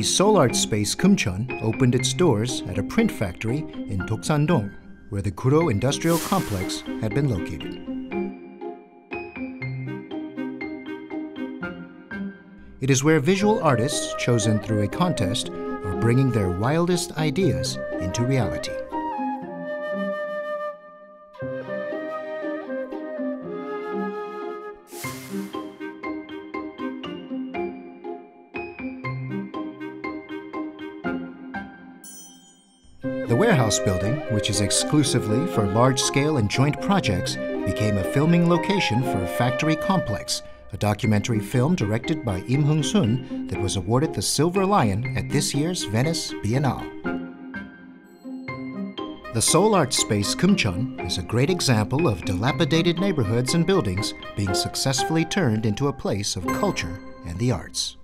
the Seoul Art Space Kumcheon opened its doors at a print factory in Doksan-dong, where the Kuro Industrial Complex had been located. It is where visual artists chosen through a contest are bringing their wildest ideas into reality. The warehouse building, which is exclusively for large-scale and joint projects, became a filming location for Factory Complex, a documentary film directed by Im Hung-sun that was awarded the Silver Lion at this year's Venice Biennale. The Seoul Art Space Kumcheon is a great example of dilapidated neighborhoods and buildings being successfully turned into a place of culture and the arts.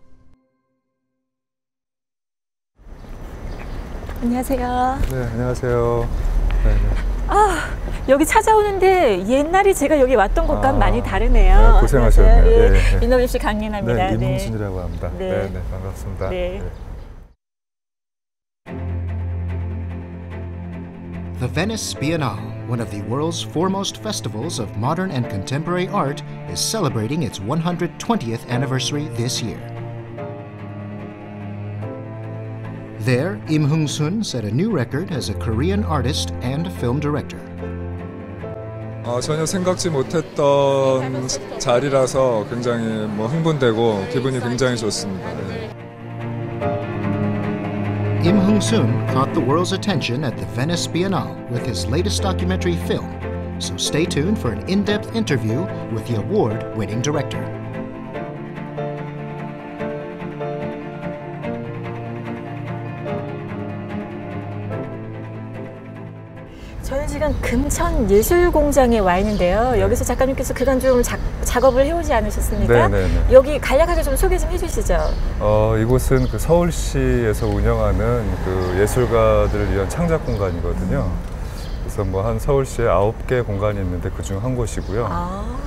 안녕하세요. 네, 안녕하세요. 네. 여기 찾아오는데 옛날에 제가 여기 왔던 곳과는 많이 다르네요. 네, 고생하셨네요. 네. 네. 민노림 씨 강민아입니다. 네, 임흥순이라고 합니다. 네. 네, 반갑습니다. 네. The Venice Biennale, one of the world's foremost festivals of modern and contemporary art, is celebrating its 120th anniversary this year. There, Im Hung-sun set a new record as a Korean artist and film director. 전혀 생각지 못했던 자리라서 굉장히 흥분되고 기분이 굉장히 좋습니다. 네. Im Hung-sun caught the world's attention at the Venice Biennale with his latest documentary film, so stay tuned for an in-depth interview with the award-winning director. 저는 지금 금천예술공장에 와 있는데요. 여기서 작가님께서 그간 좀 작업을 해오지 않으셨습니까? 네. 여기 간략하게 좀 소개 좀 해주시죠. 이곳은 그 서울시에서 운영하는 그 예술가들을 위한 창작 공간이거든요. 그래서 한 서울시에 9개 공간이 있는데 그중 한 곳이고요.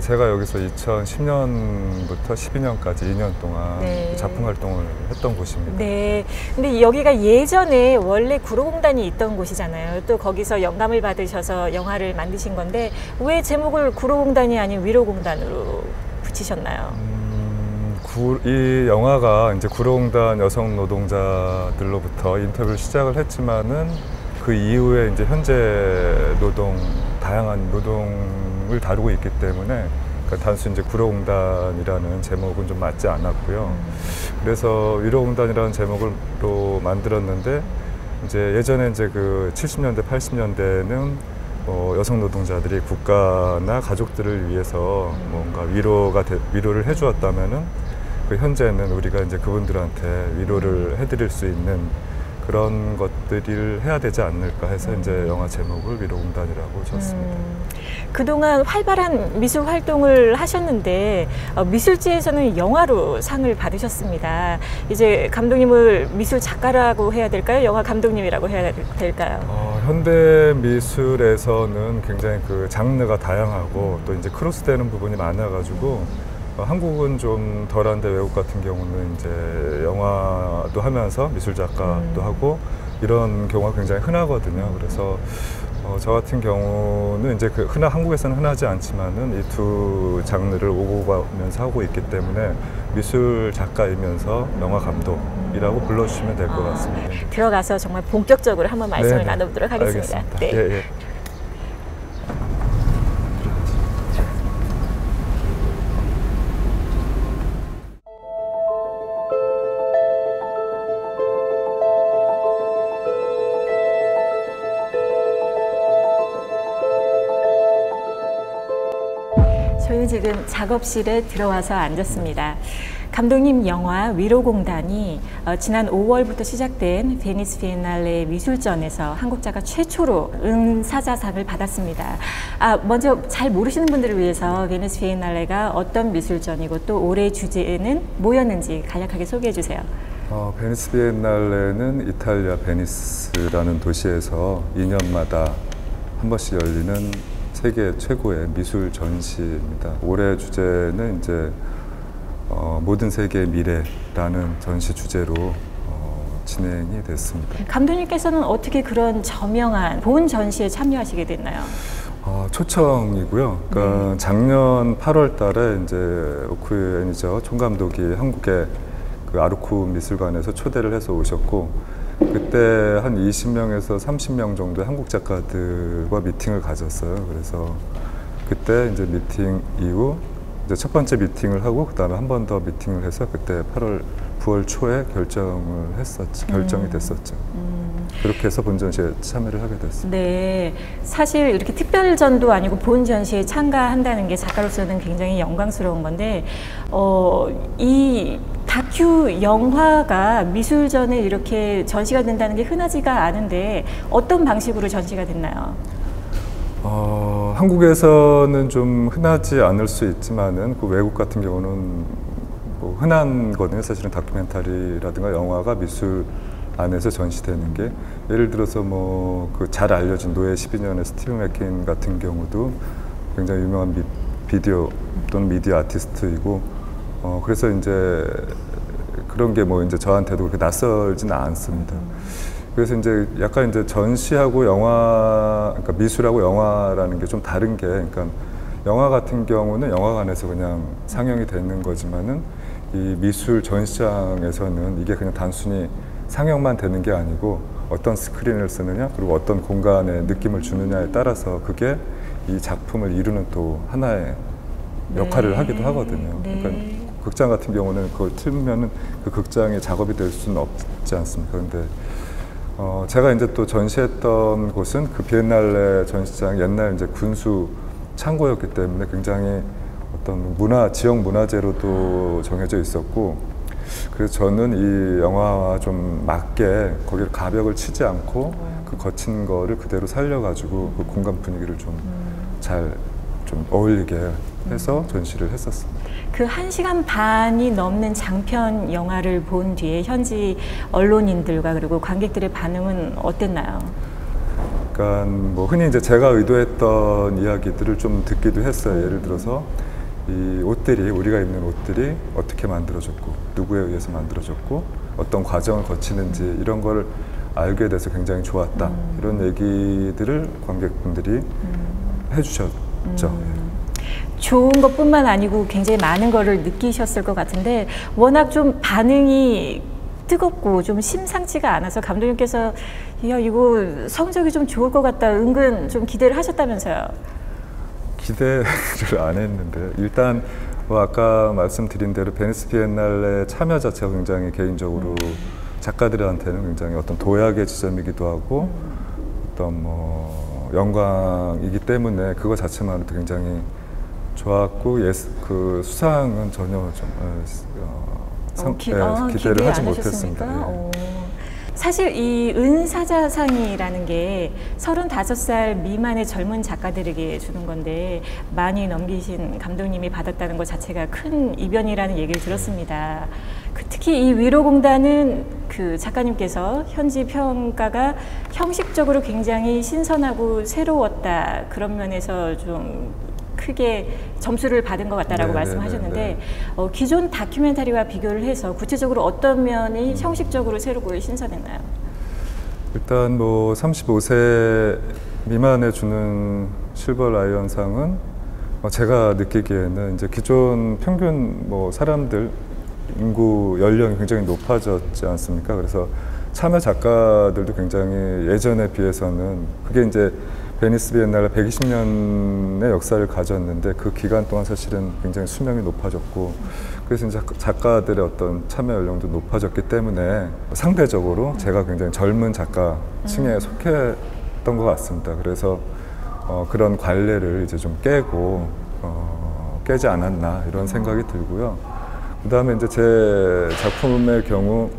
제가 여기서 2010년부터 12년까지 2년 동안 네. 작품 활동을 했던 곳입니다. 네. 근데 여기가 예전에 원래 구로공단이 있던 곳이잖아요. 또 거기서 영감을 받으셔서 영화를 만드신 건데 왜 제목을 구로공단이 아닌 위로공단으로 붙이셨나요? 이 영화가 이제 구로공단 여성 노동자들로부터 인터뷰를 시작을 했지만은 그 이후에 이제 현재 다양한 노동을 다루고 있기 때문에 단순히 이제 구로공단이라는 제목은 좀 맞지 않았고요. 그래서 위로공단이라는 제목을 또 만들었는데 이제 예전에 이제 그 70년대, 80년대는 여성 노동자들이 국가나 가족들을 위해서 뭔가 위로를 해주었다면은 그 현재는 우리가 이제 그분들한테 위로를 해드릴 수 있는 그런 것들을 해야 되지 않을까 해서 이제 영화 제목을 위로공단이라고 지었습니다. 그동안 활발한 미술 활동을 하셨는데 미술제에서는 영화로 상을 받으셨습니다. 이제 감독님을 미술 작가라고 해야 될까요? 영화 감독님이라고 해야 될까요? 현대 미술에서는 굉장히 그 장르가 다양하고 또 이제 크로스되는 부분이 많아가지고 한국은 좀 덜한데 외국 같은 경우는 이제 영화도 하면서 미술 작가도 하고 이런 경우가 굉장히 흔하거든요. 그래서 저 같은 경우는 이제 한국에서는 흔하지 않지만은 이 두 장르를 오고 가면서 하고 있기 때문에 미술 작가이면서 영화 감독이라고 불러주시면 될 것 같습니다. 들어가서 정말 본격적으로 한번 말씀을 나눠보도록 하겠습니다. 알겠습니다. 네. 예. 저희는 지금 작업실에 들어와서 앉았습니다. 감독님 영화 위로공단이 지난 5월부터 시작된 베니스 비엔날레 미술전에서 한국자가 최초로 은사자상을 받았습니다. 먼저 잘 모르시는 분들을 위해서 베니스 비엔날레가 어떤 미술전이고 또 올해 주제는 뭐였는지 간략하게 소개해 주세요. 베니스 비엔날레는 이탈리아 베니스라는 도시에서 2년마다 한 번씩 열리는 세계 최고의 미술 전시입니다. 올해 주제는 이제 모든 세계의 미래라는 전시 주제로 진행이 됐습니다. 감독님께서는 어떻게 그런 저명한 본 전시에 참여하시게 됐나요? 초청이고요. 그러니까 작년 8월 달에 이제 오쿠 애니저 총감독이 한국의 그 아루쿠 미술관에서 초대를 해서 오셨고, 그때 한 20명에서 30명 정도의 한국 작가들과 미팅을 가졌어요. 그래서 그때 이제 미팅 이후 이제 첫 번째 미팅을 하고 그다음에 한 번 더 미팅을 해서 그때 9월 초에 결정이 됐었죠. 그렇게 해서 본 전시에 참여를 하게 됐습니다. 네, 사실 이렇게 특별전도 아니고 본 전시에 참가한다는 게 작가로서는 굉장히 영광스러운 건데, 이 다큐 영화가 미술전에 이렇게 전시가 된다는 게 흔하지가 않은데 어떤 방식으로 전시가 됐나요? 한국에서는 좀 흔하지 않을 수 있지만은 그 외국 같은 경우는 뭐 흔한 거든요. 사실은 다큐멘터리라든가 영화가 미술 안에서 전시되는 게, 예를 들어서 뭐 그 잘 알려진 노예 12년의 스티븐 맥퀸 같은 경우도 굉장히 유명한 비디오 또는 미디어 아티스트이고, 그래서 이제 그런 게 뭐 이제 저한테도 그렇게 낯설지는 않습니다. 그래서 이제 약간 이제 전시하고 영화, 그러니까 미술하고 영화라는 게 좀 다른 게, 그러니까 영화 같은 경우는 영화관에서 그냥 상영이 되는 거지만은 이 미술 전시장에서는 이게 그냥 단순히 상영만 되는 게 아니고 어떤 스크린을 쓰느냐, 그리고 어떤 공간에 느낌을 주느냐에 따라서 그게 이 작품을 이루는 또 하나의 역할을 하기도 하거든요. 그러니까 극장 같은 경우는 그걸 틀면은 그 극장의 작업이 될 수는 없지 않습니까? 그런데 제가 이제 또 전시했던 곳은 그 비엔날레 전시장 옛날 이제 군수 창고였기 때문에 굉장히 어떤 지역 문화재로도 정해져 있었고, 그래서 저는 이 영화와 좀 맞게 거기를 가벽을 치지 않고 그 거친 거를 그대로 살려가지고 그 공간 분위기를 좀 잘 좀 어울리게 해서 전시를 했었습니다. 그 1시간 반이 넘는 장편 영화를 본 뒤에 현지 언론인들과 그리고 관객들의 반응은 어땠나요? 그러니까 뭐 흔히 이제 제가 의도했던 이야기들을 좀 듣기도 했어요. 예를 들어서 이 옷들이, 우리가 입는 옷들이 어떻게 만들어졌고 누구에 의해서 만들어졌고 어떤 과정을 거치는지 이런 걸 알게 돼서 굉장히 좋았다. 이런 얘기들을 관객분들이 해주셨죠. 좋은 것뿐만 아니고 굉장히 많은 거를 느끼셨을 것 같은데, 워낙 좀 반응이 뜨겁고 좀 심상치가 않아서 감독님께서 야, 이거 성적이 좀 좋을 것 같다, 은근 좀 기대를 하셨다면서요? 기대를 안 했는데, 일단 뭐 아까 말씀드린 대로 베니스 비엔날레 참여 자체가 굉장히 개인적으로 작가들한테는 굉장히 어떤 도약의 지점이기도 하고 어떤 뭐 영광이기 때문에 그거 자체만으로도 굉장히 좋았고, 그 수상은 전혀 좀 기대를 하지 못했습니다. 사실 이 은사자상이라는 게 35살 미만의 젊은 작가들에게 주는 건데, 많이 넘기신 감독님이 받았다는 것 자체가 큰 이변이라는 얘기를 들었습니다. 특히 이 위로공단은 그 작가님께서 현지 평가가 형식적으로 굉장히 신선하고 새로웠다, 그런 면에서 좀 크게 점수를 받은 것 같다라고 말씀하셨는데, 기존 다큐멘터리와 비교를 해서 구체적으로 어떤 면이 형식적으로 새롭고 신선했나요? 일단 뭐 35세 미만에 주는 실버 라이언상은 제가 느끼기에는 이제 기존 평균 뭐 사람들 인구 연령이 굉장히 높아졌지 않습니까? 그래서 참여 작가들도 굉장히 예전에 비해서는, 그게 이제 베니스 비엔날레 120년의 역사를 가졌는데 그 기간 동안 사실은 굉장히 수명이 높아졌고, 그래서 이제 작가들의 어떤 참여 연령도 높아졌기 때문에 상대적으로 제가 굉장히 젊은 작가층에 속했던 것 같습니다. 그래서 그런 관례를 이제 좀 깨지 않았나 이런 생각이 들고요. 그 다음에 이제 제 작품의 경우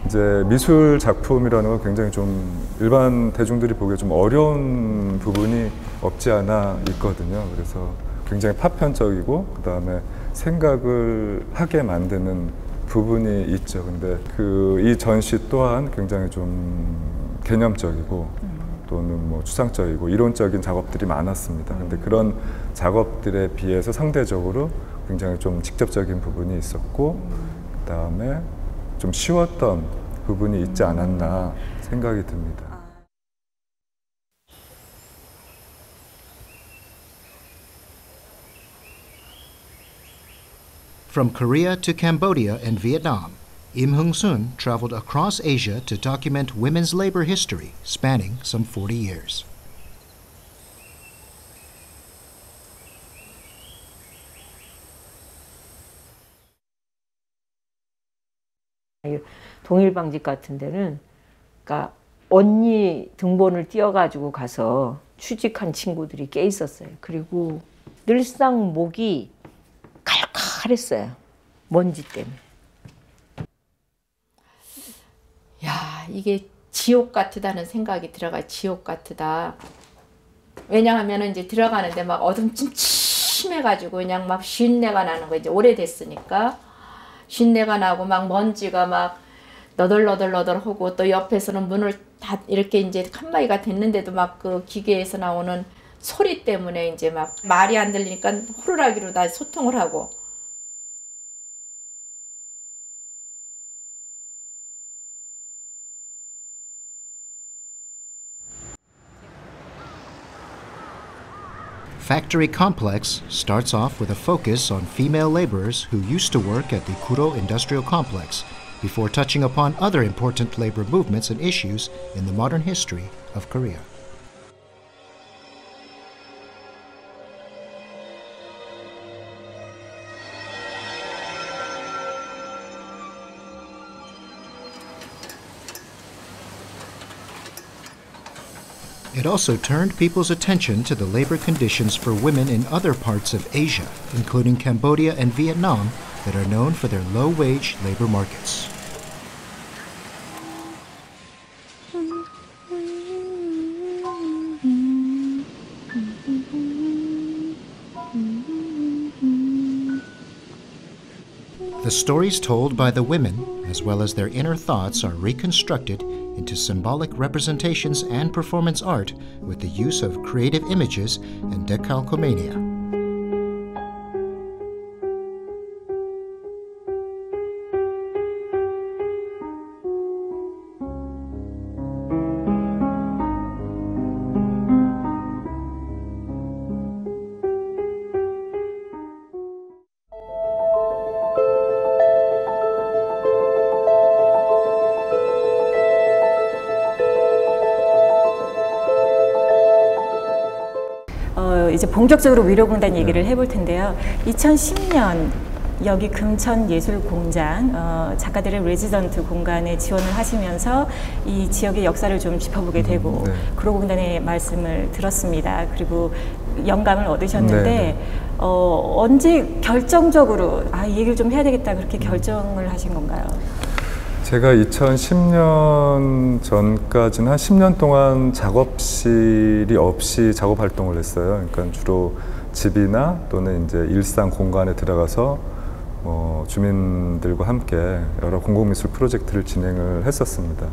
이제 미술 작품이라는 건 굉장히 좀 일반 대중들이 보기에 좀 어려운 부분이 없지 않아 있거든요. 그래서 굉장히 파편적이고 그 다음에 생각을 하게 만드는 부분이 있죠. 근데 이 전시 또한 굉장히 좀 개념적이고 또는 뭐 추상적이고 이론적인 작업들이 많았습니다. 근데 그런 작업들에 비해서 상대적으로 굉장히 좀 직접적인 부분이 있었고 그다음에 좀 쉬웠던 부분이 있지 않았나 생각이 듭니다. From Korea to Cambodia and Vietnam, Im Hung-sun traveled across Asia to document women's labor history spanning some 40 years. 동일방직 같은 데는 그러니까 언니 등본을 띄어가지고 가서 취직한 친구들이 꽤 있었어요. 그리고 늘상 목이 칼칼했어요. 먼지 때문에. 야, 이게 지옥 같다는 생각이 들어가. 지옥 같다. 왜냐하면 이제 들어가는데 막 어둠 침침해가지고 그냥 막 쉰내가 나는 거. 이제 오래됐으니까 쉰내가 나고 막 먼지가 막 너덜너덜너덜하고 또 옆에서는 문을 다 이렇게 이제 칸막이가 됐는데도 막 그 기계에서 나오는 소리 때문에 이제 막 말이 안 들리니까 호루라기로 다 소통을 하고. Factory Complex starts off with a focus on female laborers who used to work at the Kuro Industrial Complex before touching upon other important labor movements and issues in the modern history of Korea. It also turned people's attention to the labor conditions for women in other parts of Asia, including Cambodia and Vietnam, that are known for their low-wage labor markets. The stories told by the women, as well as their inner thoughts, are reconstructed into symbolic representations and performance art with the use of creative images and decalcomania. 이제 본격적으로 위로공단 얘기를 해볼 텐데요. 2010년 여기 금천예술공장 작가들의 레지던트 공간에 지원을 하시면서 이 지역의 역사를 좀 짚어보게 되고 구로공단의 말씀을 들었습니다. 그리고 영감을 얻으셨는데 언제 결정적으로 이 얘기를 좀 해야 되겠다 그렇게 결정을 하신 건가요? 제가 2010년 전까지는 한 10년 동안 작업실이 없이 작업 활동을 했어요. 그러니까 주로 집이나 또는 이제 일상 공간에 들어가서 주민들과 함께 여러 공공미술 프로젝트를 진행을 했었습니다.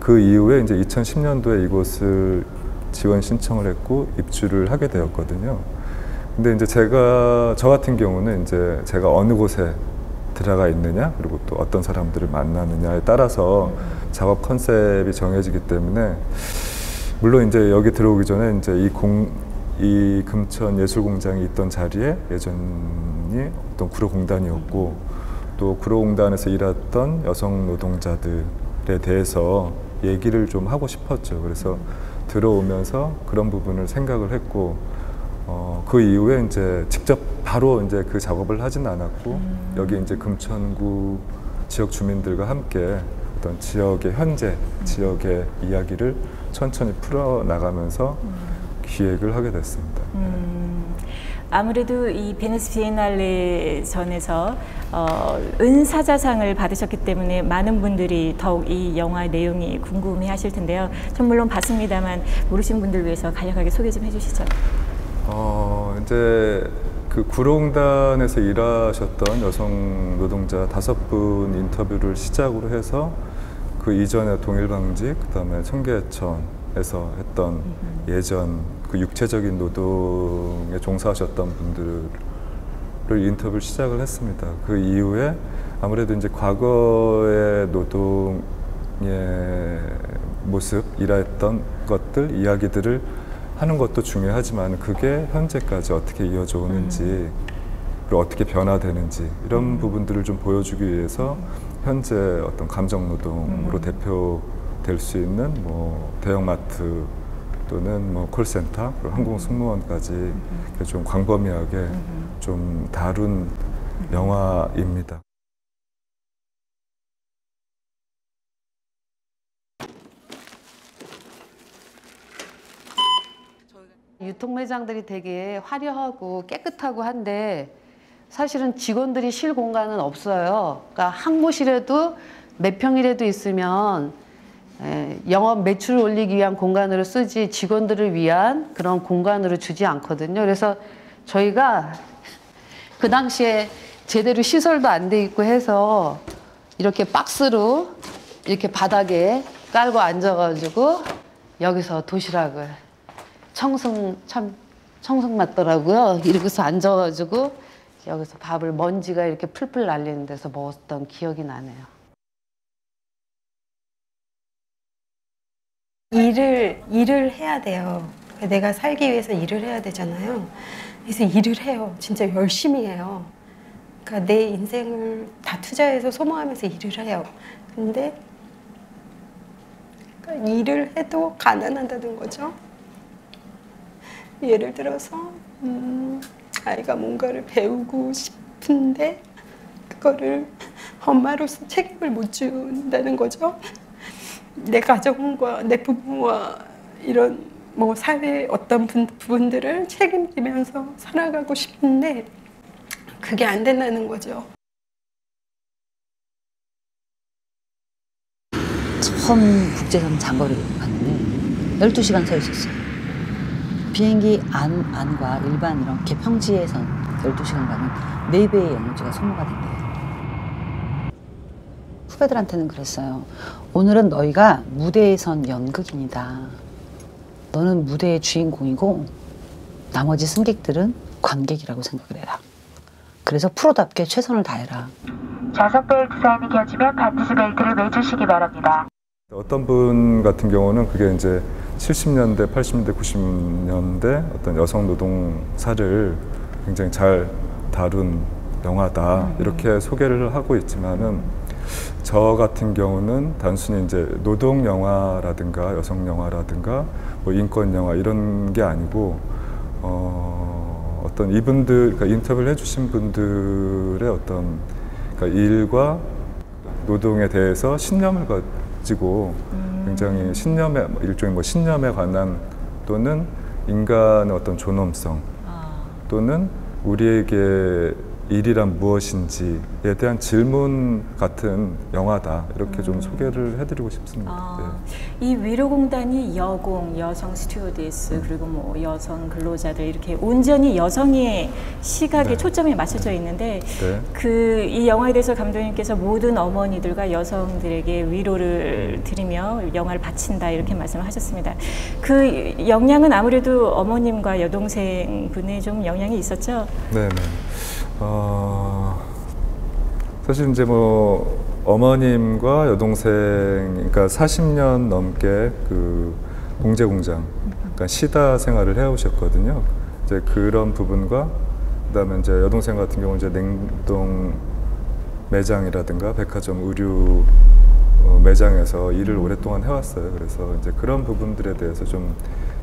그 이후에 이제 2010년도에 이곳을 지원 신청을 했고 입주를 하게 되었거든요. 근데 이제 저 같은 경우는 이제 제가 어느 곳에 들어가 있느냐 그리고 또 어떤 사람들을 만나느냐에 따라서 작업 컨셉이 정해지기 때문에 물론 이제 여기 들어오기 전에 이제 이 금천 예술공장이 있던 자리에 예전이 어떤 구로공단이었고 또 구로공단에서 일했던 여성 노동자들에 대해서 얘기를 좀 하고 싶었죠. 그래서 들어오면서 그런 부분을 생각을 했고 그 이후에 이제 직접 바로 이제 그 작업을 하진 않았고 여기 이제 금천구 지역 주민들과 함께 어떤 지역의 현재 지역의 이야기를 천천히 풀어 나가면서 기획을 하게 됐습니다. 아무래도 이 베니스 비엔날레 전에서 은사자상을 받으셨기 때문에 많은 분들이 더욱 이 영화 내용이 궁금해 하실 텐데요. 전 물론 봤습니다만 모르시는 분들 위해서 간략하게 소개 좀 해주시죠. 이제 그 구로공단에서 일하셨던 여성 노동자 5분 인터뷰를 시작으로 해서 그 이전에 동일방직, 그다음에 청계천, 했던 예전 그 육체적인 노동에 종사하셨던 분들을 인터뷰를 시작을 했습니다. 그 이후에 아무래도 이제 과거의 노동의 모습, 일했던 것들, 이야기들을 하는 것도 중요하지만 그게 현재까지 어떻게 이어져 오는지 그리고 어떻게 변화되는지 이런 부분들을 좀 보여주기 위해서 현재 어떤 감정노동으로 대표될 수 있는 뭐 대형마트 또는 뭐 콜센터, 그리고 항공승무원까지 좀 광범위하게 좀 다룬 영화입니다. 유통 매장들이 되게 화려하고 깨끗하고 한데 사실은 직원들이 쉴 공간은 없어요. 그러니까 한 곳이라도 몇 평이라도 있으면 영업 매출을 올리기 위한 공간으로 쓰지 직원들을 위한 그런 공간으로 주지 않거든요. 그래서 저희가 그 당시에 제대로 시설도 안 돼 있고 해서 이렇게 박스로 이렇게 바닥에 깔고 앉아가지고 여기서 도시락을 청승 맞더라고요. 이러고서 앉아가지고 여기서 밥을 먼지가 이렇게 풀풀 날리는 데서 먹었던 기억이 나네요. 일을 해야 돼요. 내가 살기 위해서 일을 해야 되잖아요. 그래서 일을 해요. 진짜 열심히 해요. 그러니까 내 인생을 다 투자해서 소모하면서 일을 해요. 근데 그러니까 일을 해도 가난하다는 거죠. 예를 들어서 아이가 뭔가를 배우고 싶은데 그거를 엄마로서 책임을 못 준다는 거죠. 내 가정과 내 부모와 이런 뭐 사회의 어떤 부분들을 책임지면서 살아가고 싶은데 그게 안 된다는 거죠. 처음 국제선 장거리를 갔는데 12시간 서 있었어요. 비행기 안과 일반 이렇게 평지에선 12시간 가면 4배의 에너지가 소모가 된대요. 후배들한테는 그랬어요. 오늘은 너희가 무대에 선 연극인이다. 너는 무대의 주인공이고 나머지 승객들은 관객이라고 생각을 해라. 그래서 프로답게 최선을 다해라. 좌석 벨트 사인이 켜지면 반드시 벨트를 매주시기 바랍니다. 어떤 분 같은 경우는 그게 이제 70년대, 80년대, 90년대 어떤 여성 노동사를 굉장히 잘 다룬 영화다 이렇게 소개를 하고 있지만은 저 같은 경우는 단순히 이제 노동 영화라든가 여성 영화라든가 뭐 인권 영화 이런 게 아니고 어떤 이분들, 그러니까 인터뷰를 해주신 분들의 어떤 그러니까 일과 노동에 대해서 신념을 가지고 굉장히 신념에 일종의 뭐 신념에 관한 또는 인간의 어떤 존엄성 또는 우리에게 일이란 무엇인지에 대한 질문 같은 영화다 이렇게 좀 소개를 해드리고 싶습니다. 네. 이 위로공단이 여공, 여성 스튜어디스 그리고 뭐 여성 근로자들 이렇게 온전히 여성의 시각에 초점이 맞춰져 있는데 이 영화에 대해서 감독님께서 모든 어머니들과 여성들에게 위로를 드리며 영화를 바친다 이렇게 말씀을 하셨습니다. 그 영향은 아무래도 어머님과 여동생 분의 좀 영향이 있었죠? 네네. 사실 이제 뭐 어머님과 여동생, 그러니까 40년 넘게 그 봉제 공장, 그러니까 시다 생활을 해오셨거든요. 이제 그런 부분과 그다음에 이제 여동생 같은 경우 이제 냉동 매장이라든가 백화점 의류 매장에서 일을 오랫동안 해왔어요. 그래서 이제 그런 부분들에 대해서 좀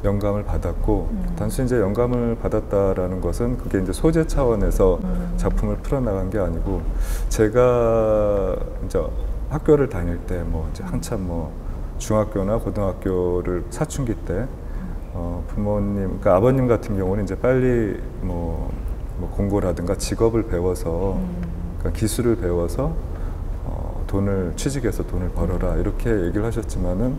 영감을 받았고 단순히 이제 영감을 받았다라는 것은 그게 이제 소재 차원에서 작품을 풀어나간 게 아니고 제가 이제 학교를 다닐 때 뭐 이제 한참 뭐 중학교나 고등학교를 사춘기 때 부모님, 그러니까 아버님 같은 경우는 이제 빨리 뭐 공고라든가 직업을 배워서 그러니까 기술을 배워서 돈을 취직해서 돈을 벌어라 이렇게 얘기를 하셨지만은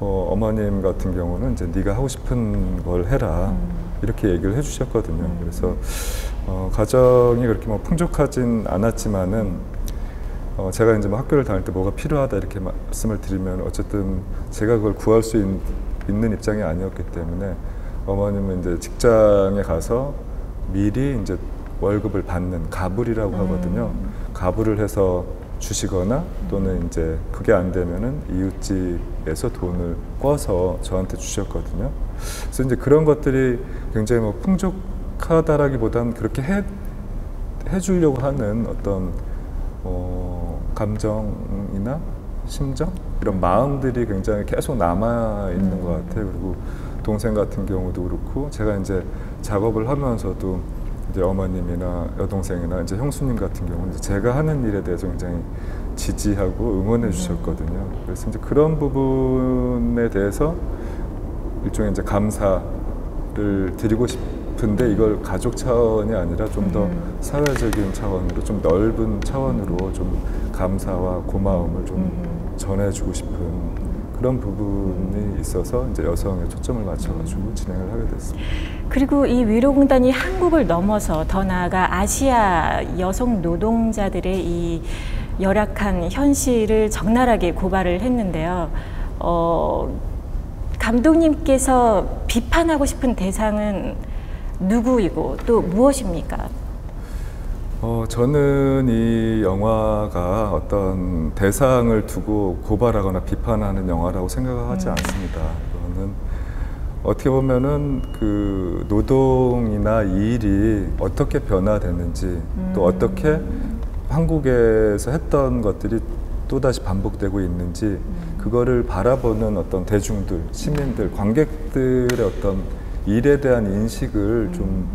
어머님 같은 경우는 이제 네가 하고 싶은 걸 해라 이렇게 얘기를 해주셨거든요. 그래서 가정이 그렇게 뭐 풍족하진 않았지만은 제가 이제 뭐 학교를 다닐 때 뭐가 필요하다 이렇게 말씀을 드리면 어쨌든 제가 그걸 구할 수 있는 입장이 아니었기 때문에 어머님은 이제 직장에 가서 미리 이제 월급을 받는 가불이라고 하거든요. 가불을 해서 주시거나 또는 이제 그게 안 되면은 이웃집에서 돈을 꿔서 저한테 주셨거든요. 그래서 이제 그런 것들이 굉장히 뭐 풍족하다라기보다는 그렇게 해주려고 하는 어떤 감정이나 심정 이런 마음들이 굉장히 계속 남아 있는 것 같아요. 그리고 동생 같은 경우도 그렇고 제가 이제 작업을 하면서도 이제 어머님이나 여동생이나 이제 형수님 같은 경우는 이제 제가 하는 일에 대해서 굉장히 지지하고 응원해 주셨거든요. 그래서 이제 그런 부분에 대해서 일종의 이제 감사를 드리고 싶은데 이걸 가족 차원이 아니라 좀 더 사회적인 차원으로 좀 넓은 차원으로 좀 감사와 고마움을 좀 전해주고 싶은 그런 부분이 있어서 이제 여성에 초점을 맞춰가지고 진행을 하게 됐습니다. 그리고 이 위로공단이 한국을 넘어서 더 나아가 아시아 여성 노동자들의 이 열악한 현실을 적나라하게 고발을 했는데요. 감독님께서 비판하고 싶은 대상은 누구이고 또 무엇입니까? 저는 이 영화가 어떤 대상을 두고 고발하거나 비판하는 영화라고 생각하지 않습니다. 이거는 어떻게 보면은 그 노동이나 이 일이 어떻게 변화됐는지 또 어떻게 한국에서 했던 것들이 또다시 반복되고 있는지 그거를 바라보는 어떤 대중들, 시민들, 관객들의 어떤 일에 대한 인식을 좀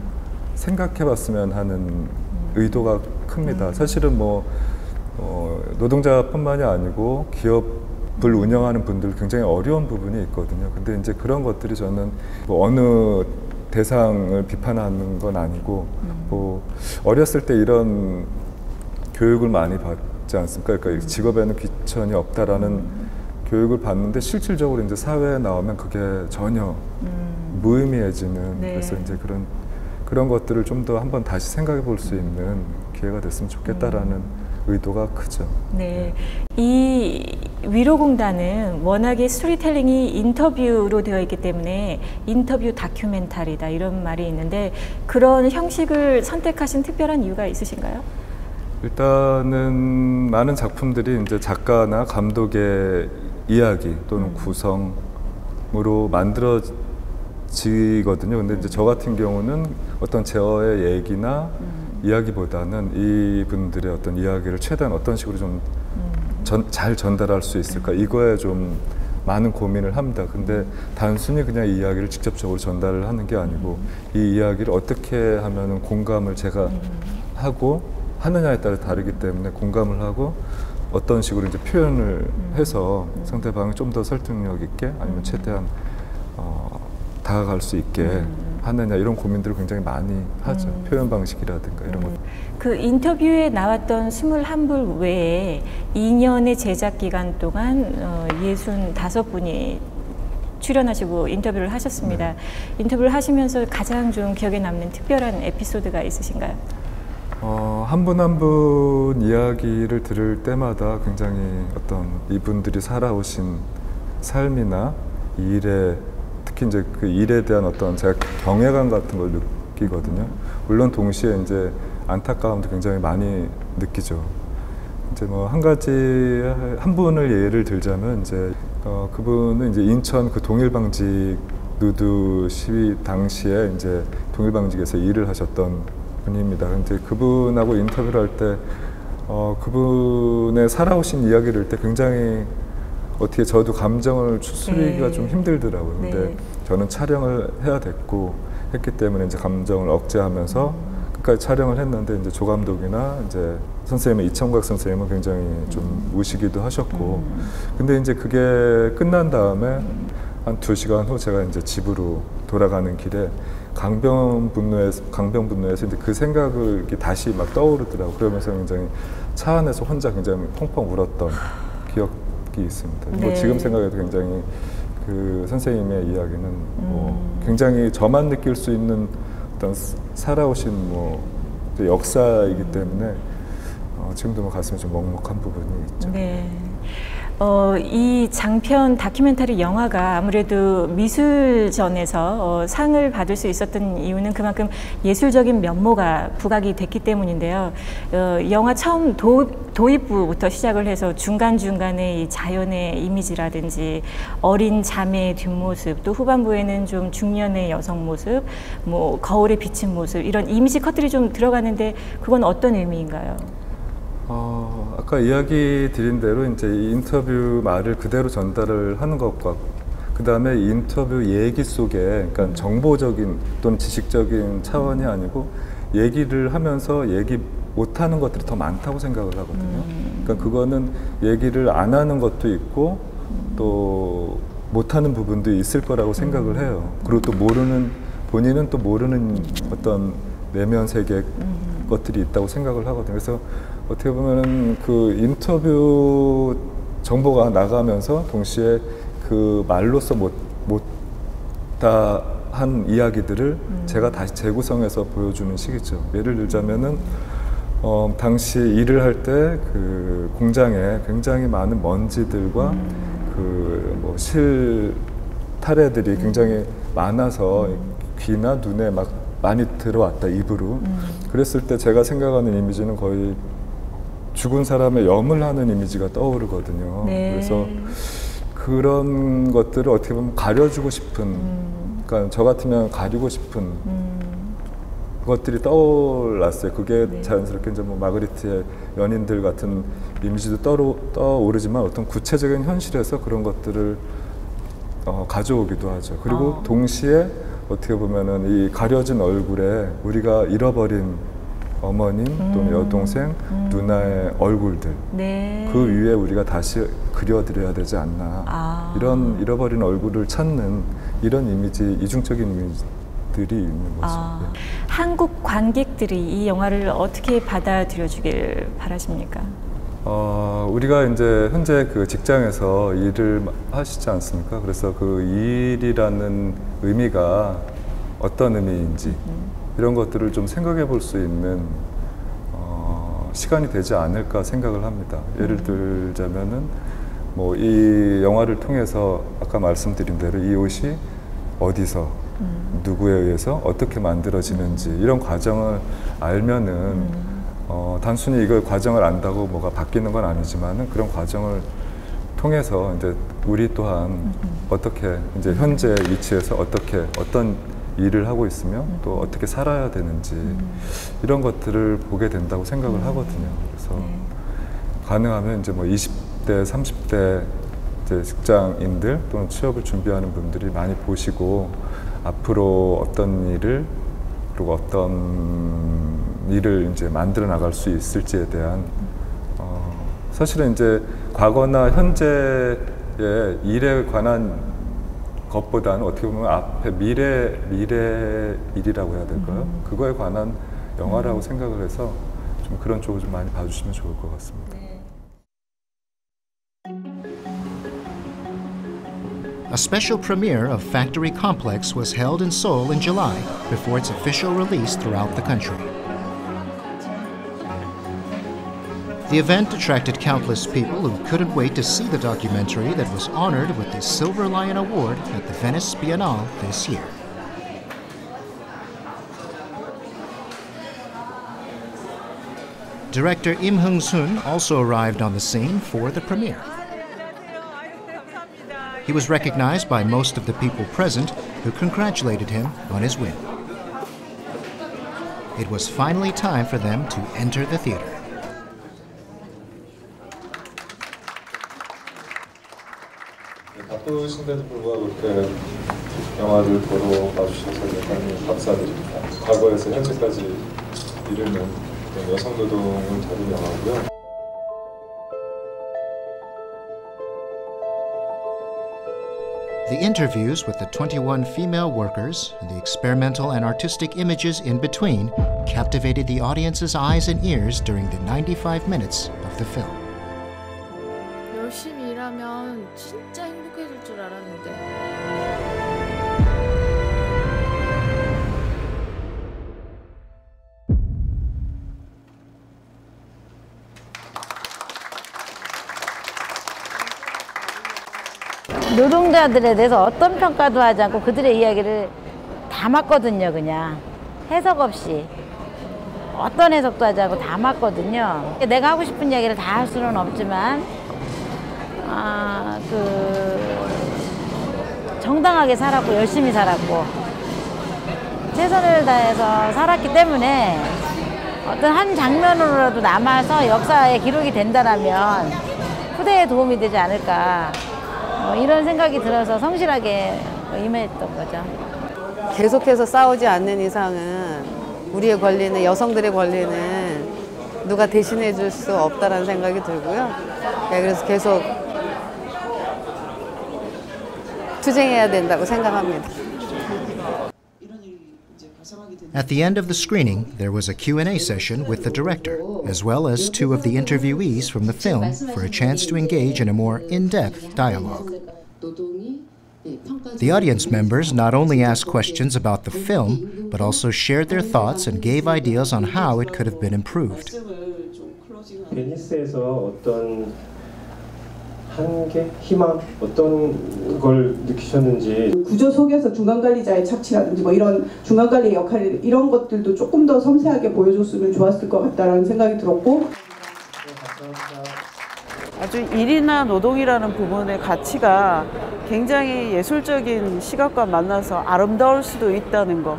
생각해 봤으면 하는 의도가 큽니다. 사실은 뭐 노동자뿐만이 아니고 기업을 운영하는 분들 굉장히 어려운 부분이 있거든요. 근데 이제 그런 것들이 저는 뭐 어느 대상을 비판하는 건 아니고 뭐 어렸을 때 이런 교육을 많이 받지 않습니까? 그러니까 직업에는 귀천이 없다라는 교육을 받는데 실질적으로 이제 사회에 나오면 그게 전혀 무의미해지는 네. 그래서 이제 그런 것들을 좀 더 한번 다시 생각해 볼 수 있는 기회가 됐으면 좋겠다라는 의도가 크죠. 네, 이 위로공단은 워낙에 스토리텔링이 인터뷰로 되어 있기 때문에 인터뷰 다큐멘터리다 이런 말이 있는데 그런 형식을 선택하신 특별한 이유가 있으신가요? 일단은 많은 작품들이 이제 작가나 감독의 이야기 또는 구성으로 만들어지거든요. 근데 이제 저 같은 경우는 어떤 제어의 얘기나 이야기보다는 이분들의 어떤 이야기를 최대한 어떤 식으로 좀 잘 전달할 수 있을까 이거에 좀 많은 고민을 합니다. 근데 단순히 그냥 이 이야기를 직접적으로 전달을 하는 게 아니고 이 이야기를 어떻게 하면은 공감을 제가 하고 하느냐에 따라 다르기 때문에 공감을 하고 어떤 식으로 이제 표현을 해서 상대방이 좀 더 설득력 있게 아니면 최대한 다가갈 수 있게 하느냐 이런 고민들을 굉장히 많이 하죠. 표현 방식이라든가 이런 것. 그 인터뷰에 나왔던 21분 외에 2년의 제작 기간 동안 65분이 출연하시고 인터뷰를 하셨습니다. 네. 인터뷰를 하시면서 가장 좀 기억에 남는 특별한 에피소드가 있으신가요? 한 분 한 분 이야기를 들을 때마다 굉장히 어떤 이분들이 살아오신 삶이나 이 일에 특히 이제 그 일에 대한 어떤 제가 경외감 같은 걸 느끼거든요. 물론 동시에 이제 안타까움도 굉장히 많이 느끼죠. 이제 뭐 한 분을 예를 들자면 이제 그분은 이제 인천 그 동일방직 누드 시위 당시에 이제 동일방직에서 일을 하셨던 분입니다. 근데 그분하고 인터뷰를 할 때 그분의 살아오신 이야기를 할 때 굉장히 어떻게 저도 감정을 추스리기가 좀 힘들더라고요. 근데 저는 촬영을 해야 됐고 했기 때문에 이제 감정을 억제하면서 끝까지 촬영을 했는데 이제 조 감독이나 이제 선생님은 이청각 선생님은 굉장히 좀 우시기도 하셨고 근데 이제 그게 끝난 다음에 한 2시간 후 제가 이제 집으로 돌아가는 길에 강변북로에서 이제 그 생각을 이렇게 다시 막 떠오르더라고. 그러면서 굉장히 차 안에서 혼자 굉장히 펑펑 울었던 기억이 있습니다. 네. 뭐 지금 생각해도 굉장히 그 선생님의 이야기는 뭐 굉장히 저만 느낄 수 있는 어떤 살아오신 뭐 역사이기 때문에 지금도 뭐 가슴이 좀 먹먹한 부분이 있죠. 네. 이 장편 다큐멘터리 영화가 아무래도 미술전에서 상을 받을 수 있었던 이유는 그만큼 예술적인 면모가 부각이 됐기 때문인데요. 영화 처음 도입부부터 시작을 해서 중간중간에 이 자연의 이미지라든지 어린 자매의 뒷모습, 또 후반부에는 좀 중년의 여성 모습, 뭐 거울에 비친 모습, 이런 이미지 컷들이 좀 들어가는데 그건 어떤 의미인가요? 아까 이야기 드린 대로 이제 이 인터뷰 말을 그대로 전달을 하는 것과 그 다음에 인터뷰 얘기 속에 그러니까 정보적인 또는 지식적인 차원이 아니고 얘기를 하면서 얘기 못하는 것들이 더 많다고 생각을 하거든요. 그러니까 그거는 얘기를 안 하는 것도 있고 또 못하는 부분도 있을 거라고 생각을 해요. 그리고 또 본인은 또 모르는 어떤 내면 세계 것들이 있다고 생각을 하거든요. 그래서 어떻게 보면은 그 인터뷰 정보가 나가면서 동시에 그 말로서 못다 한 이야기들을 제가 다시 재구성해서 보여주는 시기죠. 예를 들자면은 당시 일을 할 때 그 공장에 굉장히 많은 먼지들과 그 뭐 실타래들이 굉장히 많아서 귀나 눈에 막 많이 들어왔다, 입으로. 그랬을 때 제가 생각하는 이미지는 거의 죽은 사람의 염을 하는 이미지가 떠오르거든요. 네. 그래서 그런 것들을 어떻게 보면 가려주고 싶은, 그러니까 저 같으면 가리고 싶은 것들이 떠올랐어요. 그게 네. 자연스럽게 이제 뭐 마그리트의 연인들 같은 이미지도 떠오르지만 어떤 구체적인 현실에서 그런 것들을 가져오기도 하죠. 그리고 동시에 어떻게 보면은 이 가려진 얼굴에 우리가 잃어버린 어머님 또는 여동생, 누나의 얼굴들, 네. 그 위에 우리가 다시 그려드려야 되지 않나. 이런 잃어버린 얼굴을 찾는 이런 이미지, 이중적인 이미지들이 있는 거죠. 네. 한국 관객들이 이 영화를 어떻게 받아들여주길 바라십니까? 우리가 이제 현재 그 직장에서 일을 하시지 않습니까? 그래서 그 일이라는 의미가 어떤 의미인지 이런 것들을 좀 생각해 볼 수 있는 시간이 되지 않을까 생각을 합니다. 예를 들자면은 뭐 이 영화를 통해서 아까 말씀드린 대로 이 옷이 어디서 누구에 의해서 어떻게 만들어지는지 이런 과정을 알면은 단순히 이걸 과정을 안다고 뭐가 바뀌는 건 아니지만은 그런 과정을 통해서 이제 우리 또한 어떻게 이제 현재 위치에서 어떤 일을 하고 있으며 또 어떻게 살아야 되는지 이런 것들을 보게 된다고 생각을 하거든요. 그래서 가능하면 이제 뭐 20대, 30대 이제 직장인들 또는 취업을 준비하는 분들이 많이 보시고 앞으로 어떤 일을 그리고 어떤 일을 이제 만들어 나갈 수 있을지에 대한 사실은 이제 과거나 현재의 일에 관한 것보다는 어떻게 보면 앞에 미래 일이라고 해야 될까요? 그거에 관한 영화라고 생각을 해서 좀 그런 쪽을 좀 많이 봐주시면 좋을 것 같습니다. A special premiere of Factory Complex was held in Seoul in July before its official release throughout the country. The event attracted countless people who couldn't wait to see the documentary that was honored with the Silver Lion Award at the Venice Biennale this year. Director Im Hung-sun also arrived on the scene for the premiere. He was recognized by most of the people present, who congratulated him on his win. It was finally time for them to enter the theater. 바쁘신데도 불구하고 그렇게 영화를 보러 와주셔서 대단히 감사드립니다. 과거에서 현재까지 이르는 여성 노동을 다룬 영화고요. The interviews with the 21 female workers and the experimental and artistic images in between captivated the audience's eyes and ears during the 95 minutes of the film. 열심히 일하면 진짜 행복해질 줄 알았는데. 노동자들에 대해서 어떤 평가도 하지 않고 그들의 이야기를 담았거든요. 그냥 해석 없이 어떤 해석도 하지 않고 담았거든요. 내가 하고 싶은 이야기를 다 할 수는 없지만 정당하게 살았고 열심히 살았고 최선을 다해서 살았기 때문에 어떤 한 장면으로라도 남아서 역사에 기록이 된다면 후대에 도움이 되지 않을까 이런 생각이 들어서 성실하게 임했던 거죠. 계속해서 싸우지 않는 이상은 우리의 권리는, 여성들의 권리는 누가 대신해 줄 수 없다라는 생각이 들고요. 네, 그래서 계속 투쟁해야 된다고 생각합니다. At the end of the screening, there was a Q&A session with the director, as well as two of the interviewees from the film for a chance to engage in a more in-depth dialogue. The audience members not only asked questions about the film, but also shared their thoughts and gave ideas on how it could have been improved. 베니스에서 어떤 한계, 희망, 어떤 걸 느끼셨는지. 구조 속에서 중간관리자의 착취라든지 뭐 이런 중간관리의 역할 이런 것들도 조금 더 섬세하게 보여줬으면 좋았을 것 같다라는 생각이 들었고. 아주 일이나 노동이라는 부분의 가치가 굉장히 예술적인 시각과 만나서 아름다울 수도 있다는 것,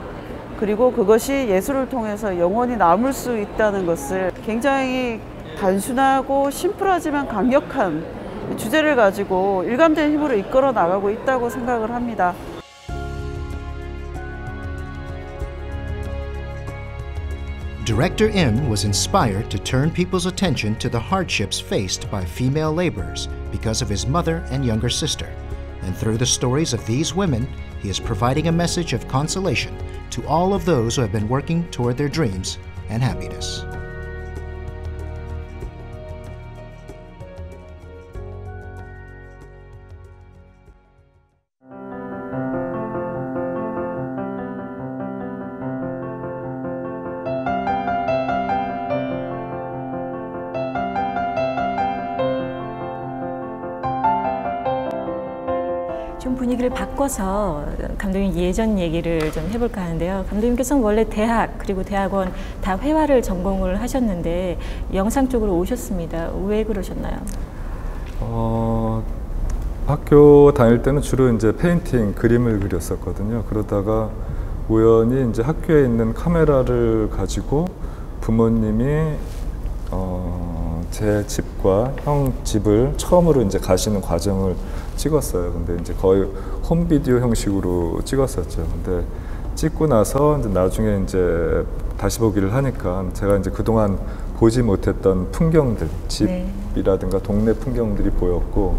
그리고 그것이 예술을 통해서 영원히 남을 수 있다는 것을 굉장히 단순하고 심플하지만 강력한 주제를 가지고 일관된 힘으로 이끌어 나가고 있다고 생각을 합니다. Director Im was inspired to turn people's attention to the hardships faced by female laborers because of his mother and younger sister. And through the stories of these women, he is providing a message of consolation to all of those who have been working toward their dreams and happiness. 좀 분위기를 바꿔서 감독님 예전 얘기를 좀 해볼까 하는데요. 감독님께서는 원래 대학 그리고 대학원 다 회화를 전공을 하셨는데 영상 쪽으로 오셨습니다. 왜 그러셨나요? 학교 다닐 때는 주로 이제 페인팅, 그림을 그렸었거든요. 그러다가 우연히 이제 학교에 있는 카메라를 가지고 부모님이 제 집과 형 집을 처음으로 이제 가시는 과정을 찍었어요. 근데 이제 거의 홈비디오 형식으로 찍었었죠. 근데 찍고 나서 이제 나중에 이제 다시 보기를 하니까 제가 이제 그동안 보지 못했던 풍경들, 집이라든가 동네 풍경들이 보였고,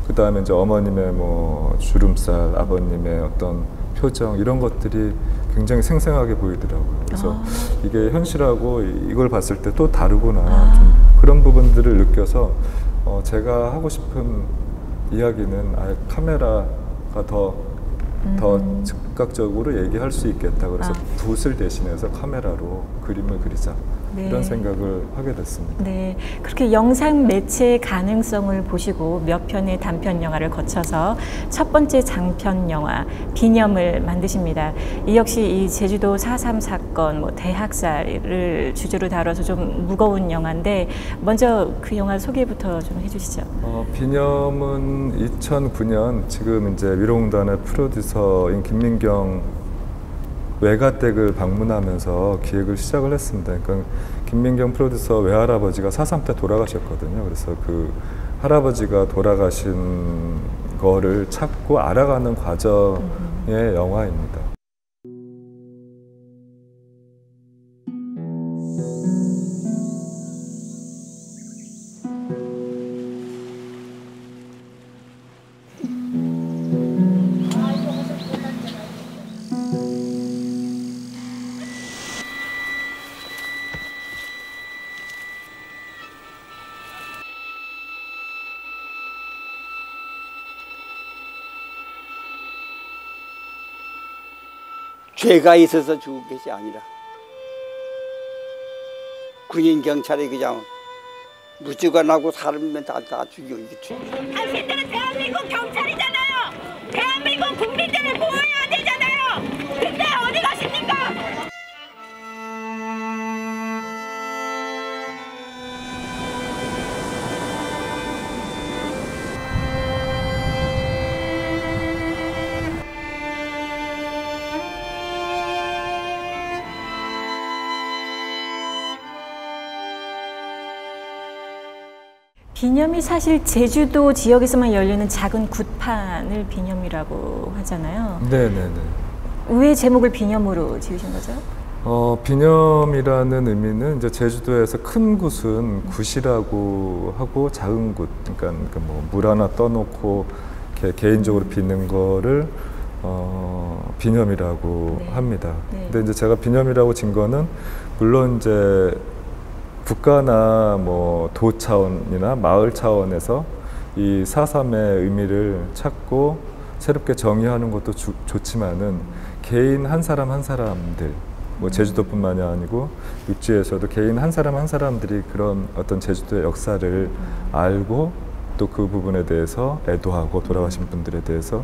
그 다음에 이제 어머님의 뭐 주름살, 아버님의 어떤 표정 이런 것들이 굉장히 생생하게 보이더라고요. 그래서 이게 현실하고 이걸 봤을 때 또 다르구나. 좀 그런 부분들을 느껴서 제가 하고 싶은 이야기는 아예 카메라가 더 즉각적으로 얘기할 수 있겠다. 그래서 붓을 대신해서 카메라로 그림을 그리자. 네. 이런 생각을 하게 됐습니다. 네, 그렇게 영상 매체의 가능성을 보시고 몇 편의 단편 영화를 거쳐서 첫 번째 장편 영화 비념을 만드십니다. 이 역시 이 제주도 4.3 사건, 뭐 대학살을 주제로 다뤄서 좀 무거운 영화인데 먼저 그 영화 소개부터 좀 해주시죠. 비념은 2009년 지금 이제 위로공단의 프로듀서인 김민경 외가댁을 방문하면서 기획을 시작을 했습니다. 그러니까 김민경 프로듀서 외할아버지가 4.3 때 돌아가셨거든요. 그래서 그 할아버지가 돌아가신 거를 찾고 알아가는 과정의 영화입니다. 죄가 있어서 죽은 것이 아니라 군인 경찰이 그냥 무죄가 나고 사람이면 다 죽여. 당신들은 대한민국 경찰이잖아요. 대한민국 국민들을 보호해야 되잖아요. 근데 어디 가십니까? 비념이 사실 제주도 지역에서만 열리는 작은 굿판을 비념이라고 하잖아요. 네네네. 왜 제목을 비념으로 지으신 거죠? 비념이라는 의미는 이제 제주도에서 큰 굿은 굿이라고 하고 작은 굿, 그러니까 뭐 물 하나 떠놓고 이렇게 개인적으로 비는 거를 비념이라고 합니다. 근데 이제 제가 비념이라고 진 거는 물론 이제 국가나 뭐 도 차원이나 마을 차원에서 이 4.3의 의미를 찾고 새롭게 정의하는 것도 좋지만은 개인 한 사람 한 사람들, 뭐 제주도뿐만이 아니고 육지에서도 개인 한 사람 한 사람들이 그런 어떤 제주도의 역사를 알고 또 그 부분에 대해서 애도하고 돌아가신 분들에 대해서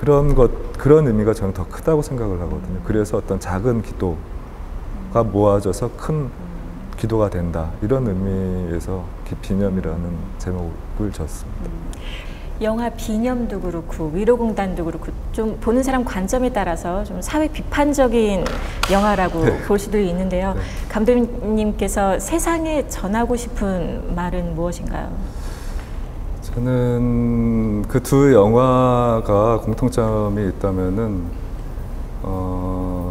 그런 의미가 저는 더 크다고 생각을 하거든요. 그래서 어떤 작은 기도가 모아져서 큰 기도가 된다, 이런 의미에서 비념이라는 제목을 졌습니다. 영화 비념도 그렇고 위로공단도 그렇고 좀 보는 사람 관점에 따라서 좀 사회 비판적인 영화라고 볼 수도 있는데요. 감독님께서 세상에 전하고 싶은 말은 무엇인가요? 저는 그 두 영화가 공통점이 있다면은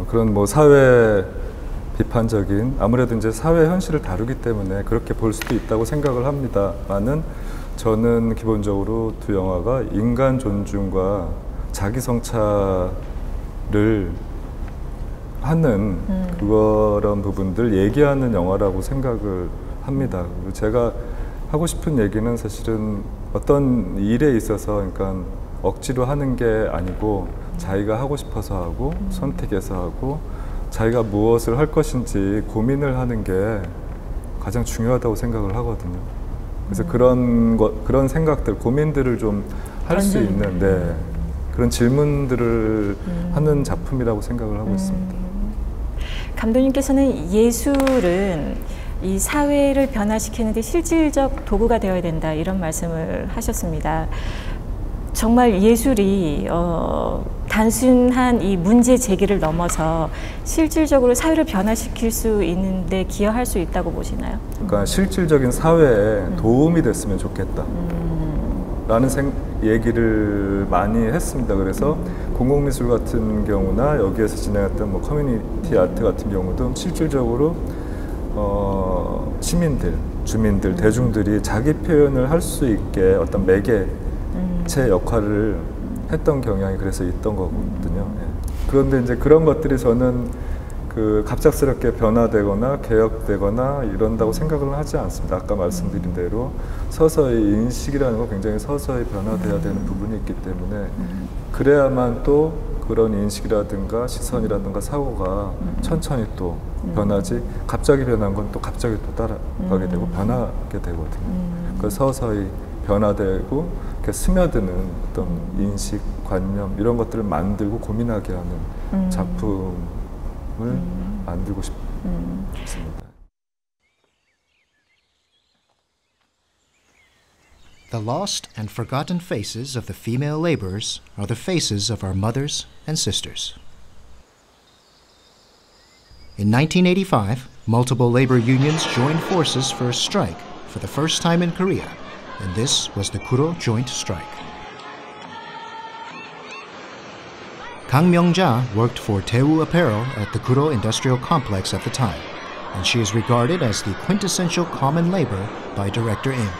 그런 뭐 사회 비판적인, 아무래도 이제 사회 현실을 다루기 때문에 그렇게 볼 수도 있다고 생각을 합니다만은, 저는 기본적으로 두 영화가 인간 존중과 자기 성찰을 하는 그런 부분들 얘기하는 영화라고 생각을 합니다. 그리고 제가 하고 싶은 얘기는 사실은 어떤 일에 있어서 그러니까 억지로 하는 게 아니고 자기가 하고 싶어서 하고 선택해서 하고 자기가 무엇을 할 것인지 고민을 하는 게 가장 중요하다고 생각을 하거든요. 그래서 그런 생각들, 고민들을 좀 할 수 있는 그런 질문들을 하는 작품이라고 생각을 하고 있습니다. 감독님께서는 예술은 이 사회를 변화시키는데 실질적 도구가 되어야 된다, 이런 말씀을 하셨습니다. 정말 예술이 단순한 이 문제 제기를 넘어서 실질적으로 사회를 변화시킬 수 있는데 기여할 수 있다고 보시나요? 그러니까 실질적인 사회에 도움이 됐으면 좋겠다 라는 얘기를 많이 했습니다. 그래서 공공미술 같은 경우나 여기에서 진행했던 뭐 커뮤니티 아트 같은 경우도 실질적으로 시민들, 주민들, 대중들이 자기 표현을 할 수 있게 어떤 매개 제 역할을 했던 경향이 그래서 있던 거거든요. 그런데 이제 그런 것들이 저는 갑작스럽게 변화되거나 개혁되거나 이런다고 생각을 하지 않습니다. 아까 말씀드린 대로 서서히 인식이라는 건 굉장히 서서히 변화돼야 되는 부분이 있기 때문에 그래야만 또 그런 인식이라든가 시선이라든가 사고가 천천히 또 변하지, 갑자기 변한 건 또 갑자기 또 따라가게 되고 변하게 되거든요. 그래서 서서히 변화되고 이렇게 스며드는 어떤 인식, 관념 이런 것들을 만들고 고민하게 하는 작품을 만들고 싶습니다. The lost and forgotten faces of the female laborers are the faces of our mothers and sisters. In 1985, multiple labor unions joined forces for a strike for the first time in Korea, and this was the Kuro Joint Strike. Kang Myung-ja worked for Daewoo Apparel at the Kuro Industrial Complex at the time, and she is regarded as the quintessential common labor by director Im.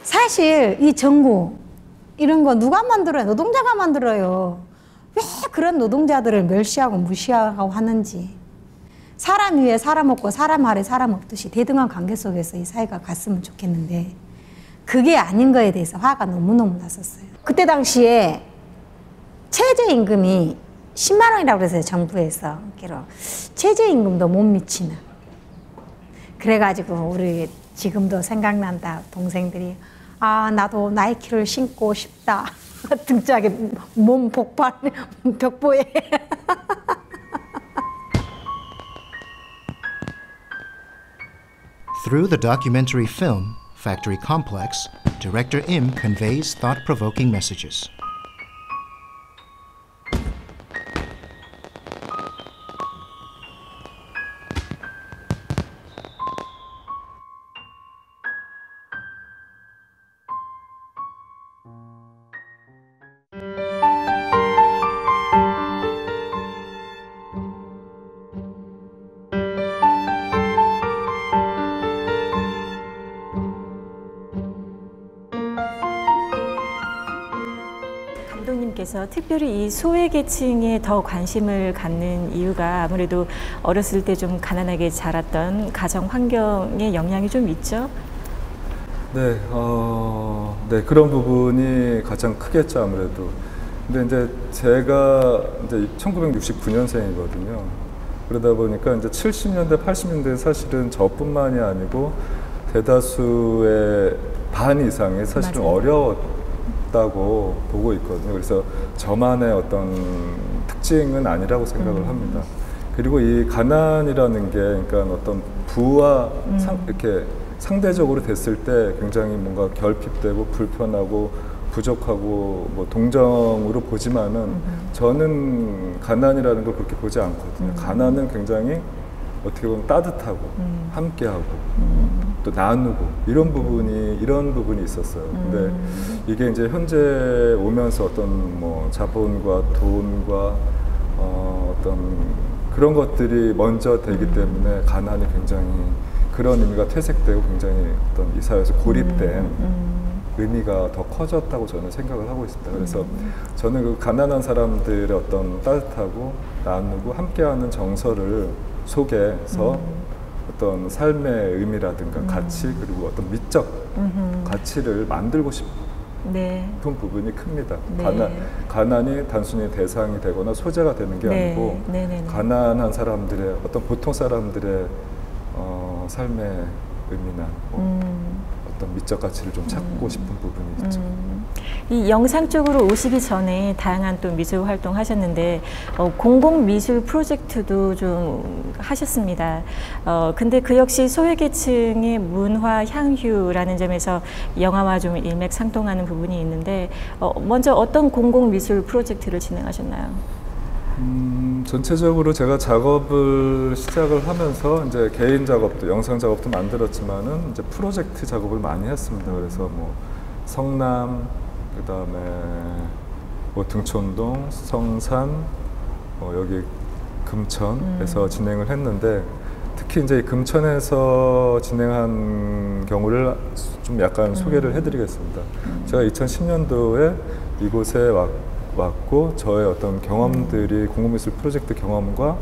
사실 이 전구 이런 거 누가 만들어요? 노동자가 만들어요. 왜 그런 노동자들을 멸시하고 무시하고 하는지. 사람 위에 사람 없고 사람 아래 사람 없듯이 대등한 관계 속에서 이 사회가 갔으면 좋겠는데 그게 아닌 거에 대해서 화가 너무너무 났었어요. 그때 당시에 최저임금이 10만 원이라고 그랬어요. 정부에서. 최저임금도 못 미치는. 그래가지고 우리 지금도 생각난다. 동생들이 아, 나도 나이키를 신고 싶다. 등짝에 몸 폭발, 벽보에. Through the documentary film, Factory Complex, director Im conveys thought-provoking messages. 감독님께서 특별히 이 소외계층에 더 관심을 갖는 이유가 아무래도 어렸을 때 좀 가난하게 자랐던 가정 환경의 영향이 좀 있죠? 네, 네, 그런 부분이 가장 크겠죠, 아무래도. 근데 이제 제가 이제 1969년생이거든요. 그러다 보니까 이제 70년대, 80년대 사실은 저뿐만이 아니고 대다수의 반 이상이 사실은 어려웠다고 보고 있거든요. 그래서 저만의 어떤 특징은 아니라고 생각을 합니다. 그리고 이 가난이라는 게 그러니까 어떤 부와 이렇게 상대적으로 됐을 때 굉장히 뭔가 결핍되고 불편하고 부족하고 뭐 동정으로 보지만은 저는 가난이라는 걸 그렇게 보지 않거든요. 가난은 굉장히 어떻게 보면 따뜻하고 함께하고 또 나누고 이런 부분이 있었어요. 근데 이게 이제 현재 오면서 어떤 뭐 자본과 돈과 어떤 그런 것들이 먼저 되기 때문에 가난이 굉장히 그런 의미가 퇴색되고 굉장히 어떤 이 사회에서 고립된 의미가 더 커졌다고 저는 생각을 하고 있습니다. 그래서 저는 그 가난한 사람들의 어떤 따뜻하고 나누고 함께하는 정서를 속에서 어떤 삶의 의미라든가 가치 그리고 어떤 미적 가치를 만들고 싶은 부분이 큽니다. 가난이 단순히 대상이 되거나 소재가 되는 게 아니고 가난한 사람들의 어떤 보통 사람들의 삶의 의미나 어떤 미적 가치를 좀 찾고 싶은 부분이 있죠. 이 영상 쪽으로 오시기 전에 다양한 또 미술 활동 하셨는데 공공 미술 프로젝트도 좀 하셨습니다. 근데 그 역시 소외계층의 문화 향유라는 점에서 영화와 좀 일맥상통하는 부분이 있는데 먼저 어떤 공공 미술 프로젝트를 진행하셨나요? 전체적으로 제가 작업을 시작을 하면서 이제 개인 작업도 영상 작업도 만들었지만은 이제 프로젝트 작업을 많이 했습니다. 그래서 뭐 성남, 그다음에 뭐 등촌동, 성산, 여기 금천에서 진행을 했는데 특히 이제 금천에서 진행한 경우를 좀 약간 소개를 해드리겠습니다. 제가 2010년도에 이곳에 왔고 저의 어떤 경험들이 공공미술 프로젝트 경험과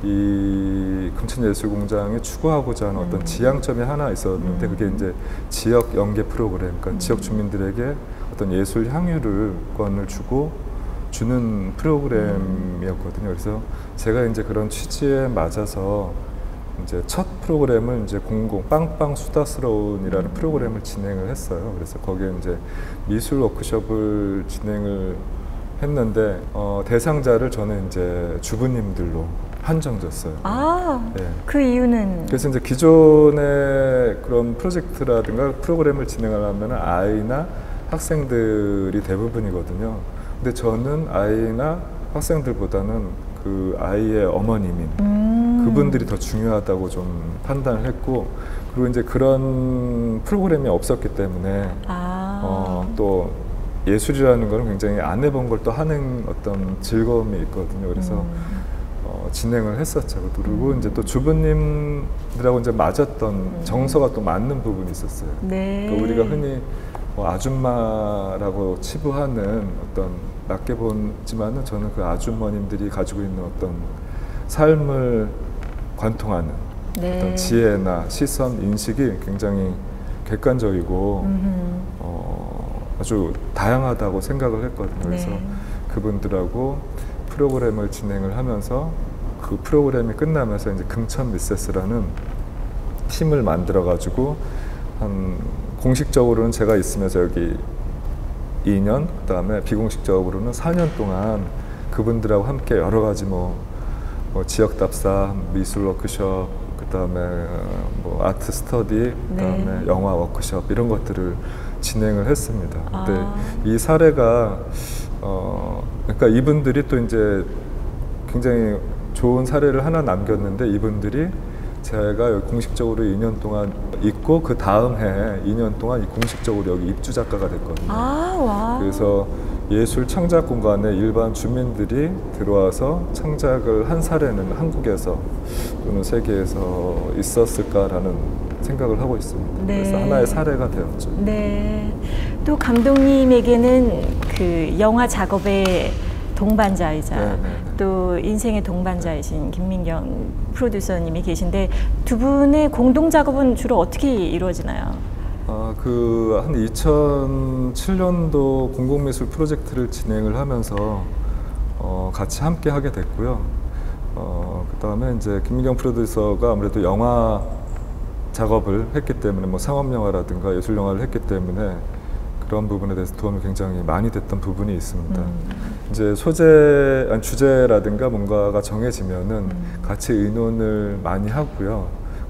이 금천예술공장에 추구하고자 하는 어떤 지향점이 하나 있었는데 그게 이제 지역 연계 프로그램, 그러니까 지역 주민들에게 어떤 예술 향유권을 주는 프로그램이었거든요. 그래서 제가 이제 그런 취지에 맞아서 이제 첫 프로그램을 이제 빵빵 수다스러운이라는 프로그램을 진행을 했어요. 그래서 거기에 이제 미술 워크숍을 진행을 했는데 대상자를 저는 이제 주부님들로 한정졌어요. 그 이유는? 그래서 이제 기존의 그런 프로젝트라든가 프로그램을 진행하려면 아이나 학생들이 대부분이거든요. 근데 저는 아이나 학생들보다는 그 아이의 어머님인 그분들이 더 중요하다고 좀 판단을 했고 그리고 이제 그런 프로그램이 없었기 때문에 또 예술이라는 거는 굉장히 안 해본 걸 또 하는 어떤 즐거움이 있거든요. 그래서 진행을 했었죠. 그리고 이제 또 주부님들하고 이제 맞았던 정서가 또 맞는 부분이 있었어요. 그러니까 우리가 흔히 뭐 아줌마라고 치부하는 어떤 낮게 보지만은 저는 그 아주머님들이 가지고 있는 어떤 삶을 관통하는 어떤 지혜나 시선, 인식이 굉장히 객관적이고 아주 다양하다고 생각을 했거든요. 그래서 그분들하고 프로그램을 진행을 하면서 그 프로그램이 끝나면서 이제 금천 미세스라는 팀을 만들어 가지고 한 공식적으로는 제가 있으면서 여기 2년, 그다음에 비공식적으로는 4년 동안 그분들하고 함께 여러 가지 뭐 지역 답사, 미술 워크숍, 그다음에 뭐 아트 스터디, 그다음에 네. 영화 워크숍 이런 것들을 진행을 했습니다. 근데 이 사례가 그러니까 이분들이 또 이제 굉장히 좋은 사례를 하나 남겼는데 이분들이 제가 여기 공식적으로 2년 동안 있고 그 다음 해에 2년 동안 공식적으로 여기 입주 작가가 됐거든요. 와. 그래서 예술 창작 공간에 일반 주민들이 들어와서 창작을 한 사례는 한국에서 또는 세계에서 있었을까라는 생각을 하고 있습니다. 네. 그래서 하나의 사례가 되었죠. 네. 또 감독님에게는 그 영화 작업의 동반자이자 또 인생의 동반자이신 김민경 프로듀서님이 계신데 두 분의 공동 작업은 주로 어떻게 이루어지나요? 그 한 2007년도 공공미술 프로젝트를 진행을 하면서 같이 함께 하게 됐고요. 그 다음에 이제 김민경 프로듀서가 아무래도 영화 작업을 했기 때문에 뭐 상업 영화라든가 예술 영화를 했기 때문에 그런 부분에 대해서 도움이 굉장히 많이 됐던 부분이 있습니다. 이제 주제라든가 뭔가가 정해지면은 같이 의논을 많이 하고요.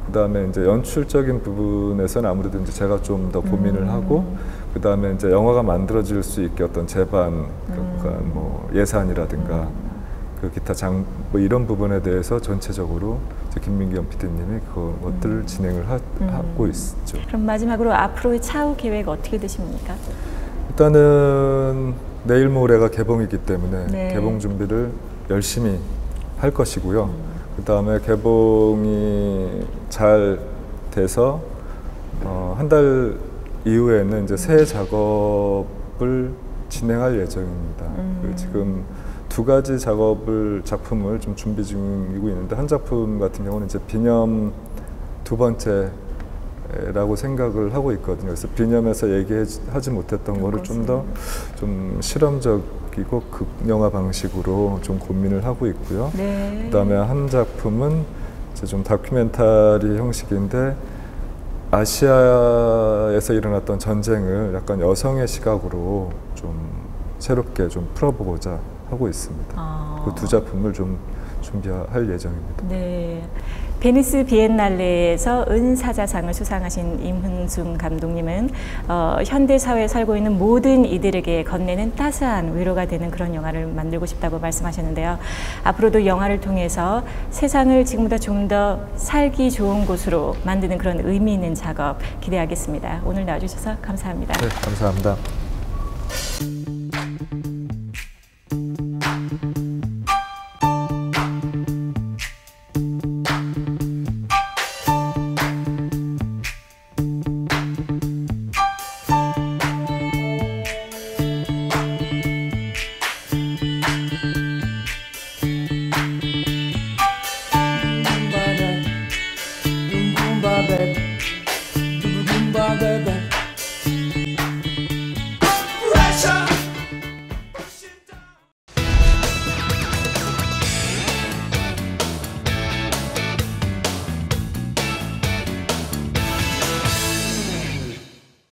그 다음에 이제 연출적인 부분에서는 아무래도 이제 제가 좀 더 고민을 하고, 그 다음에 이제 영화가 만들어질 수 있게 어떤 제반, 그러니까 뭐 예산이라든가 그 기타 뭐 이런 부분에 대해서 전체적으로 이제 김민경 PD님이 그것들을 진행을 하고 있죠. 그럼 마지막으로 앞으로의 차후 계획 어떻게 되십니까? 일단은 내일 모레가 개봉이기 때문에 네. 개봉 준비를 열심히 할 것이고요. 그 다음에 개봉이 잘 돼서 한 달 이후에는 이제 새 작업을 진행할 예정입니다. 지금 두 가지 작품을 좀 준비 중이고 있는데 한 작품 같은 경우는 이제 비념 두 번째라고 생각을 하고 있거든요. 그래서 비념에서 얘기하지 못했던 거를 좀 더 좀 실험적이고 극영화 방식으로 좀 고민을 하고 있고요. 네. 그다음에 한 작품은 이제 좀 다큐멘터리 형식인데 아시아에서 일어났던 전쟁을 약간 여성의 시각으로 좀 새롭게 좀 풀어보고자 하고 있습니다. 그 두 작품을 좀 준비할 예정입니다. 네. 베니스 비엔날레에서 은사자상을 수상하신 임흥순 감독님은 현대 사회에 살고 있는 모든 이들에게 건네는 따스한 위로가 되는 그런 영화를 만들고 싶다고 말씀하셨는데요. 앞으로도 영화를 통해서 세상을 지금보다 좀 더 살기 좋은 곳으로 만드는 그런 의미 있는 작업 기대하겠습니다. 오늘 나와주셔서 감사합니다. 네, 감사합니다.